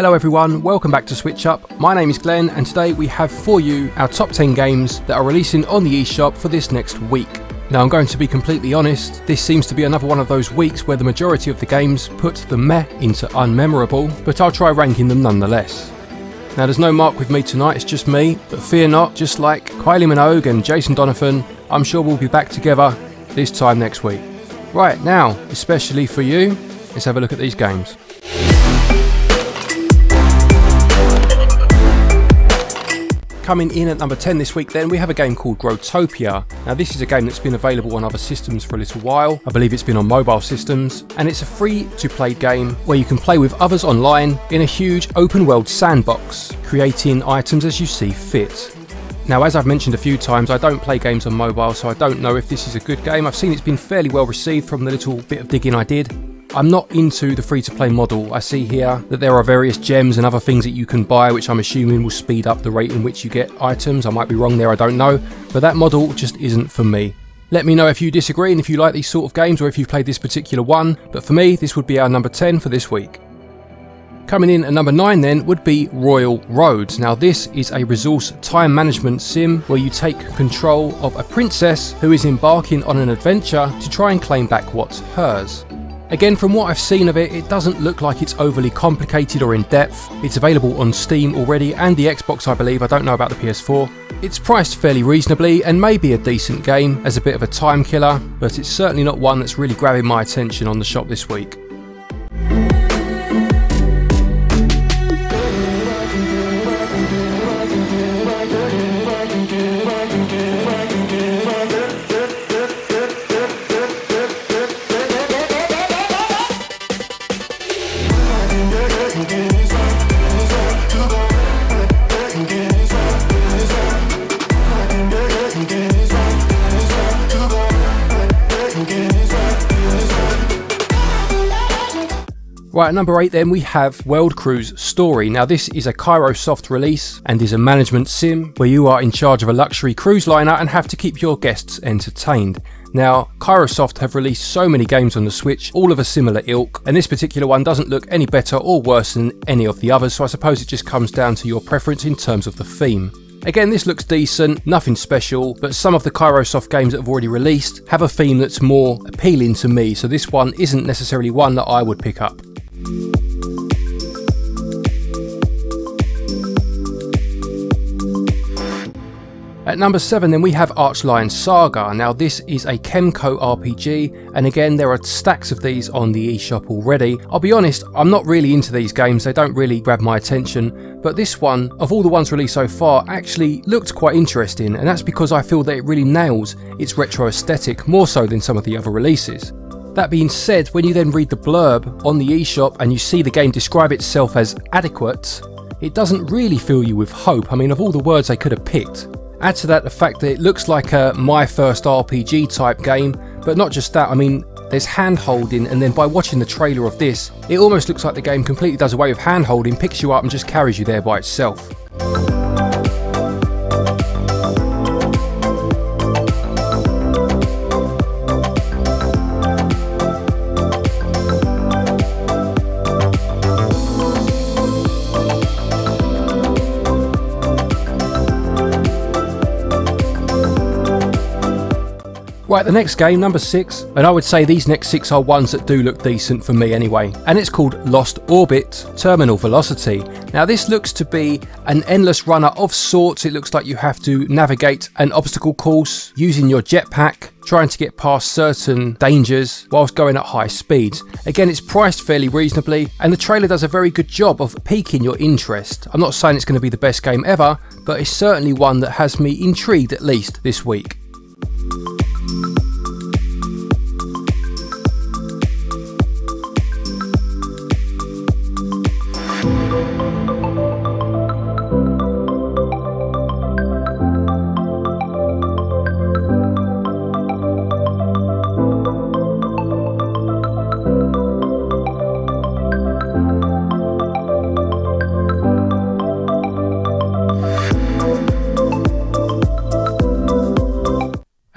Hello everyone, welcome back to SwitchUp. My name is Glenn and today we have for you our top 10 games that are releasing on the eShop for this next week. Now I'm going to be completely honest, this seems to be another one of those weeks where the majority of the games put the meh into unmemorable, but I'll try ranking them nonetheless. Now there's no Mark with me tonight, it's just me, but fear not, just like Kylie Minogue and Jason Donovan, I'm sure we'll be back together this time next week. Right, now, especially for you, let's have a look at these games. Coming in at number 10 this week then, we have a game called Growtopia. Now this is a game that's been available on other systems for a little while. I believe it's been on mobile systems, and it's a free to play game where you can play with others online in a huge open world sandbox, creating items as you see fit. Now as I've mentioned a few times, I don't play games on mobile, so I don't know if this is a good game. I've seen it's been fairly well received from the little bit of digging I did. I'm not into the free-to-play model. I see here that there are various gems and other things that you can buy, which I'm assuming will speed up the rate in which you get items. I might be wrong there, I don't know, but that model just isn't for me. Let me know if you disagree and if you like these sort of games or if you've played this particular one, but for me this would be our number 10 for this week. Coming in at number 9 then would be Royal Roads. Now this is a resource time management sim where you take control of a princess who is embarking on an adventure to try and claim back what's hers. Again, from what I've seen of it, it doesn't look like it's overly complicated or in depth. It's available on Steam already and the Xbox I believe, I don't know about the PS4. It's priced fairly reasonably and may be a decent game as a bit of a time killer, but it's certainly not one that's really grabbing my attention on the shop this week. Right, at number 8 then we have World Cruise Story. Now this is a Kairosoft release and is a management sim where you are in charge of a luxury cruise liner and have to keep your guests entertained. Now, Kairosoft have released so many games on the Switch, all of a similar ilk, and this particular one doesn't look any better or worse than any of the others, so I suppose it just comes down to your preference in terms of the theme. Again, this looks decent, nothing special, but some of the Kairosoft games that have already released have a theme that's more appealing to me, so this one isn't necessarily one that I would pick up. At number 7 then we have Archlion Saga. Now this is a Kemco RPG, and again there are stacks of these on the eShop already. I'll be honest, I'm not really into these games, they don't really grab my attention, but this one, of all the ones released so far, actually looked quite interesting, and that's because I feel that it really nails its retro aesthetic more so than some of the other releases. That being said, when you then read the blurb on the eShop and you see the game describe itself as adequate, it doesn't really fill you with hope. I mean, of all the words they could have picked. Add to that the fact that it looks like a My First RPG type game, but not just that, I mean, there's hand holding, and then by watching the trailer of this, it almost looks like the game completely does away with hand holding, picks you up and just carries you there by itself. Right, the next game, number 6, and I would say these next 6 are ones that do look decent for me anyway, and it's called Lost Orbit Terminal Velocity. Now this looks to be an endless runner of sorts. It looks like you have to navigate an obstacle course using your jetpack, trying to get past certain dangers whilst going at high speeds. Again, it's priced fairly reasonably, and the trailer does a very good job of piquing your interest. I'm not saying it's going to be the best game ever, but it's certainly one that has me intrigued at least this week.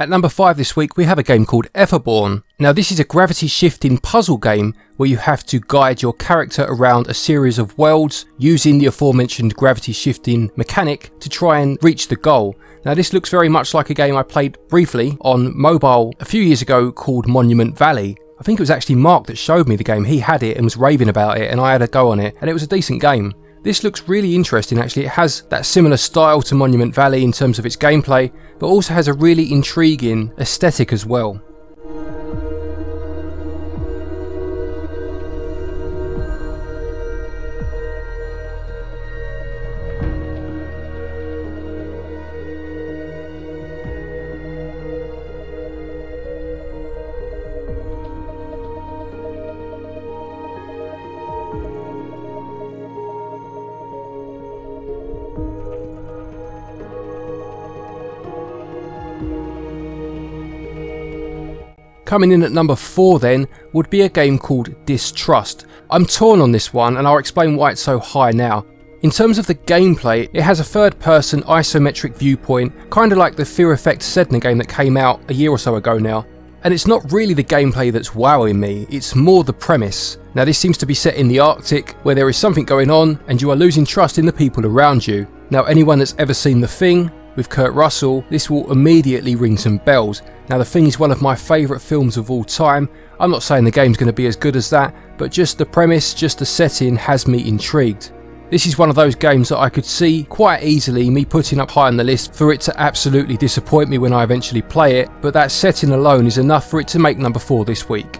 At number 5 this week we have a game called Etherborn. Now this is a gravity shifting puzzle game where you have to guide your character around a series of worlds using the aforementioned gravity shifting mechanic to try and reach the goal. Now this looks very much like a game I played briefly on mobile a few years ago called Monument Valley. I think it was actually Mark that showed me the game. He had it and was raving about it, and I had a go on it, and it was a decent game. This looks really interesting actually. It has that similar style to Monument Valley in terms of its gameplay, but also has a really intriguing aesthetic as well. Coming in at number 4 then would be a game called Distrust. I'm torn on this one and I'll explain why it's so high now. In terms of the gameplay, it has a third person isometric viewpoint, kind of like the Fear Effect Sedna game that came out a year or so ago now. And it's not really the gameplay that's wowing me, it's more the premise. Now this seems to be set in the Arctic, where there is something going on and you are losing trust in the people around you. Now anyone that's ever seen The Thing with Kurt Russell, this will immediately ring some bells. Now The Thing is one of my favourite films of all time. I'm not saying the game's going to be as good as that, but just the premise, just the setting has me intrigued. This is one of those games that I could see quite easily me putting up high on the list for it to absolutely disappoint me when I eventually play it, but that setting alone is enough for it to make number 4 this week.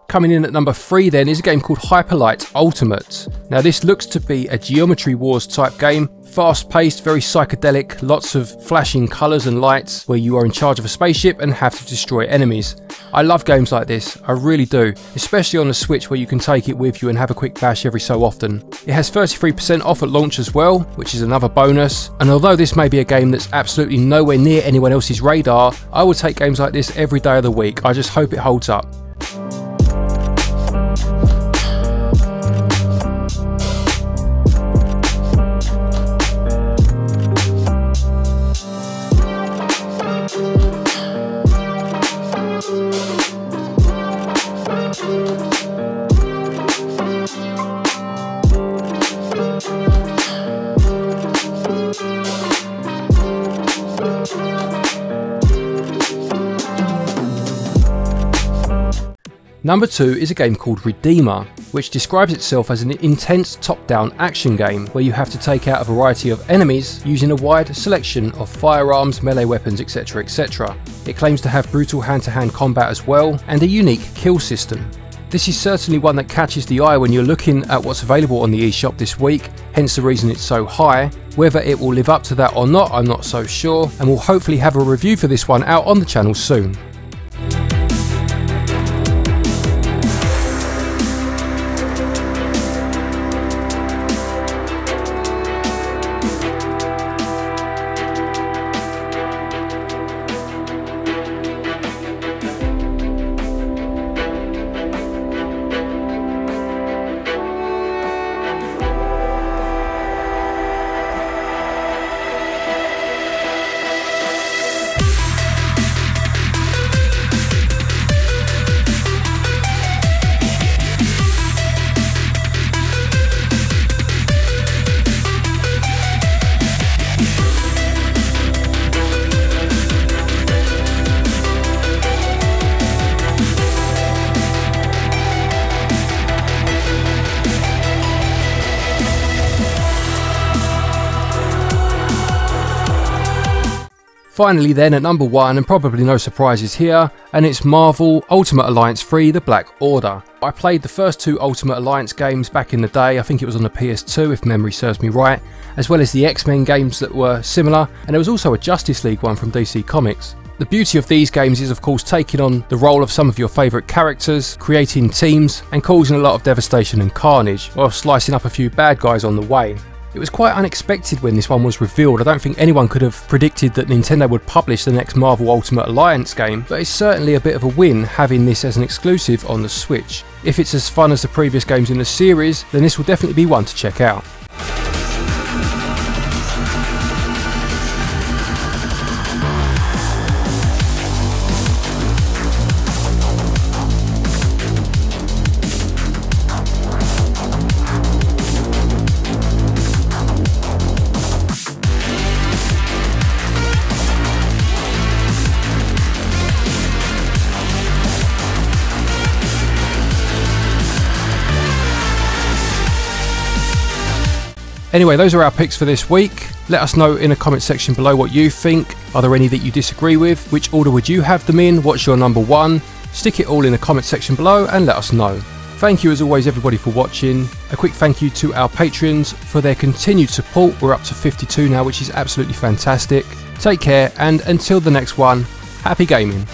Coming in at number 3 then is a game called Hyperlight Ultimate. Now this looks to be a Geometry Wars type game, fast paced, very psychedelic, lots of flashing colours and lights where you are in charge of a spaceship and have to destroy enemies. I love games like this, I really do, especially on the Switch where you can take it with you and have a quick bash every so often. It has 33% off at launch as well, which is another bonus, and although this may be a game that's absolutely nowhere near anyone else's radar, I will take games like this every day of the week. I just hope it holds up. Number 2 is a game called Redeemer, which describes itself as an intense top-down action game where you have to take out a variety of enemies using a wide selection of firearms, melee weapons, etc, etc. It claims to have brutal hand-to-hand combat as well and a unique kill system. This is certainly one that catches the eye when you're looking at what's available on the eShop this week, hence the reason it's so high. Whether it will live up to that or not, I'm not so sure, and we'll hopefully have a review for this one out on the channel soon. Finally then at number 1, and probably no surprises here, and it's Marvel Ultimate Alliance 3 The Black Order. I played the first 2 Ultimate Alliance games back in the day, I think it was on the PS2 if memory serves me right, as well as the X-Men games that were similar, and there was also a Justice League one from DC Comics. The beauty of these games is of course taking on the role of some of your favourite characters, creating teams and causing a lot of devastation and carnage, while slicing up a few bad guys on the way. It was quite unexpected when this one was revealed. I don't think anyone could have predicted that Nintendo would publish the next Marvel Ultimate Alliance game, but it's certainly a bit of a win having this as an exclusive on the Switch. If it's as fun as the previous games in the series, then this will definitely be one to check out. Anyway, those are our picks for this week. Let us know in the comment section below what you think. Are there any that you disagree with? Which order would you have them in? What's your number one? Stick it all in the comment section below and let us know. Thank you as always everybody for watching. A quick thank you to our patrons for their continued support. We're up to 52 now, which is absolutely fantastic. Take care, and until the next one, happy gaming.